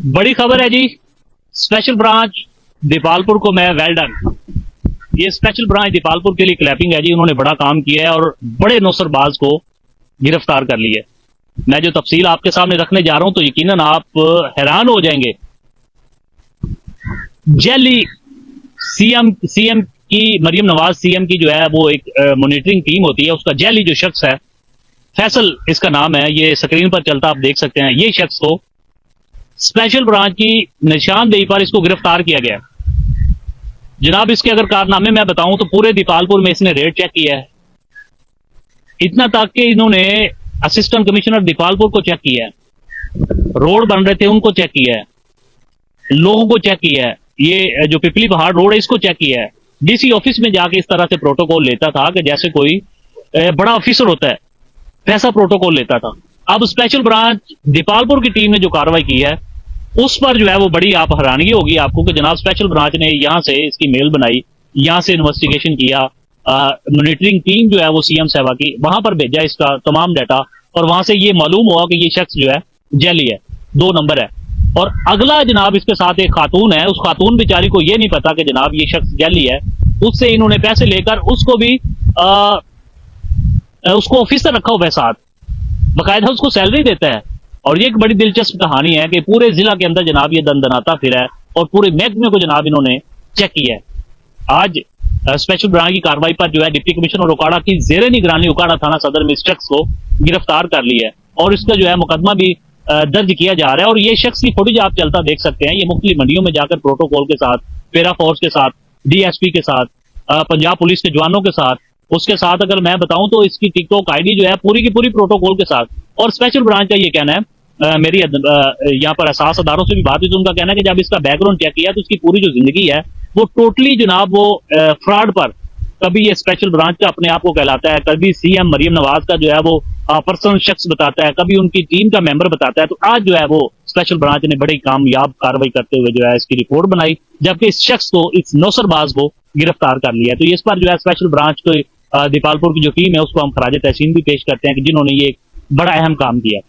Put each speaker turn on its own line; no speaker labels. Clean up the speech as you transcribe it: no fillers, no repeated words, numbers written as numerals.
बड़ी खबर है जी। स्पेशल ब्रांच दीपालपुर को मैं वेल डन। ये स्पेशल ब्रांच दीपालपुर के लिए क्लैपिंग है जी। उन्होंने बड़ा काम किया है और बड़े नौसरबाज को गिरफ्तार कर लिया है। मैं जो तफसील आपके सामने रखने जा रहा हूं तो यकीनन आप हैरान हो जाएंगे। जैली सीएम सीएम की मरियम नवाज सीएम की जो है वो एक मॉनिटरिंग टीम होती है, उसका जैली जो शख्स है, फैसल इसका नाम है, ये स्क्रीन पर चलता आप देख सकते हैं। ये शख्स को स्पेशल ब्रांच की निशानदेही पर इसको गिरफ्तार किया गया। जनाब इसके अगर कारनामे मैं बताऊं तो पूरे दीपालपुर में इसने रेड चेक किया है। इतना तक कि इन्होंने असिस्टेंट कमिश्नर दीपालपुर को चेक किया है, रोड बन रहे थे उनको चेक किया है, लोगों को चेक किया है, ये जो पिपली पहाड़ रोड है इसको चेक किया है। डीसी ऑफिस में जाके इस तरह से प्रोटोकॉल लेता था कि जैसे कोई बड़ा ऑफिसर होता है वैसा प्रोटोकॉल लेता था। अब स्पेशल ब्रांच दीपालपुर की टीम ने जो कार्रवाई की है उस पर जो है वो बड़ी आप हैरानगी होगी आपको कि जनाब स्पेशल ब्रांच ने यहां से इसकी मेल बनाई, यहां से इन्वेस्टिगेशन किया, मॉनिटरिंग टीम जो है वो सीएम साहबा की वहां पर भेजा इसका तमाम डाटा, और वहां से ये मालूम हुआ कि ये शख्स जो है जैली है, 2 नंबर है। और अगला जनाब इसके साथ एक खातून है, उस खातून बेचारी को ये नहीं पता कि जनाब ये शख्स जैली है। उससे इन्होंने पैसे लेकर उसको भी उसको ऑफिसर रखा हुआ है साथ, बाकायदा उसको सैलरी देता है। और ये एक बड़ी दिलचस्प कहानी है कि पूरे जिला के अंदर जनाब ये दंदनाता फिरा है और पूरे महकमे को जनाब इन्होंने चेक किया है। आज स्पेशल ब्रांच की कार्रवाई पर जो है डिप्टी कमिश्नर उकाड़ा की जेर निगरानी उकाड़ा थाना सदर में इस शख्स को गिरफ्तार कर लिया है और इसका जो है मुकदमा भी दर्ज किया जा रहा है। और ये शख्स की फुटेज आप चलता देख सकते हैं। ये मुख्तलिफ मंडियों में जाकर प्रोटोकॉल के साथ, पेरा फोर्स के साथ, डीएसपी के साथ, पंजाब पुलिस के जवानों के साथ, उसके साथ अगर मैं बताऊं तो इसकी टिकटॉक आईडी जो है पूरी की पूरी प्रोटोकॉल के साथ। और स्पेशल ब्रांच का ये कहना है, मेरी यहाँ पर एहसास अदारों से भी बात हुई तो उनका कहना है कि जब इसका बैकग्राउंड चेक किया तो इसकी पूरी जो जिंदगी है वो टोटली जनाब वो फ्रॉड पर, कभी ये स्पेशल ब्रांच का अपने आप को कहलाता है, कभी सीएम मरियम नवाज का जो है वो पर्सनल शख्स बताता है, कभी उनकी टीम का मेंबर बताता है। तो आज जो है वो स्पेशल ब्रांच ने बड़ी कामयाब कार्रवाई करते हुए जो है इसकी रिपोर्ट बनाई, जबकि इस शख्स को, इस नौसरबाज को गिरफ्तार कर लिया। तो इस पर जो है स्पेशल ब्रांच को दीपालपुर की जो टीम है उसको हम खराज तहसीन भी पेश करते हैं कि जिन्होंने ये बड़ा अहम काम किया।